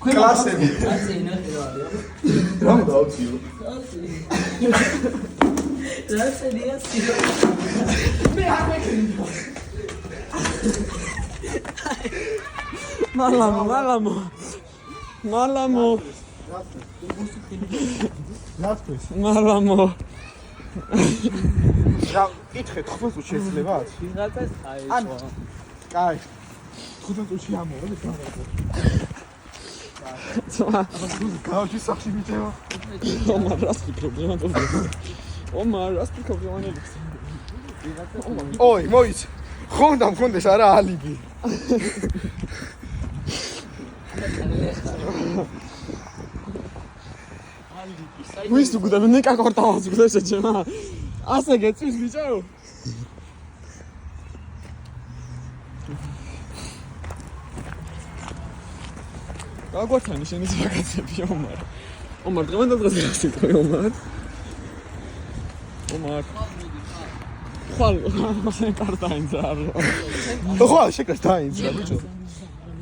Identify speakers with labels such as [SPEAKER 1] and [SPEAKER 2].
[SPEAKER 1] კლასები. რა დავწიო?
[SPEAKER 2] რა შეიძლება სიტყვა. მე არ მეკრინო.
[SPEAKER 3] მალამო. მალამო.
[SPEAKER 1] რა კითხე 15 წუთი შეიძლება?
[SPEAKER 2] ვიღაცას აიწყო.
[SPEAKER 1] კაი. 15 წუთი ამოვიდეთ რა. გაუჩი სახში მიჭევა.
[SPEAKER 3] ომარ რას ფიქრობ ომარ რას ფიქრობ
[SPEAKER 1] ოი მოიც ხონდა მქონდეს არა ალიბი
[SPEAKER 3] ვის თუ გუდა ნიკა კორტავს გუდა შეჭემა ასე გეწვის ბიჭო გაგვართანი შენი ვაკაციები ომარ დღევანდელ დღეს გასიტყვი ომარ ხვალ მასე კარტაინს არა
[SPEAKER 1] ხვალ შეკრეს დაინც რა ბიჭო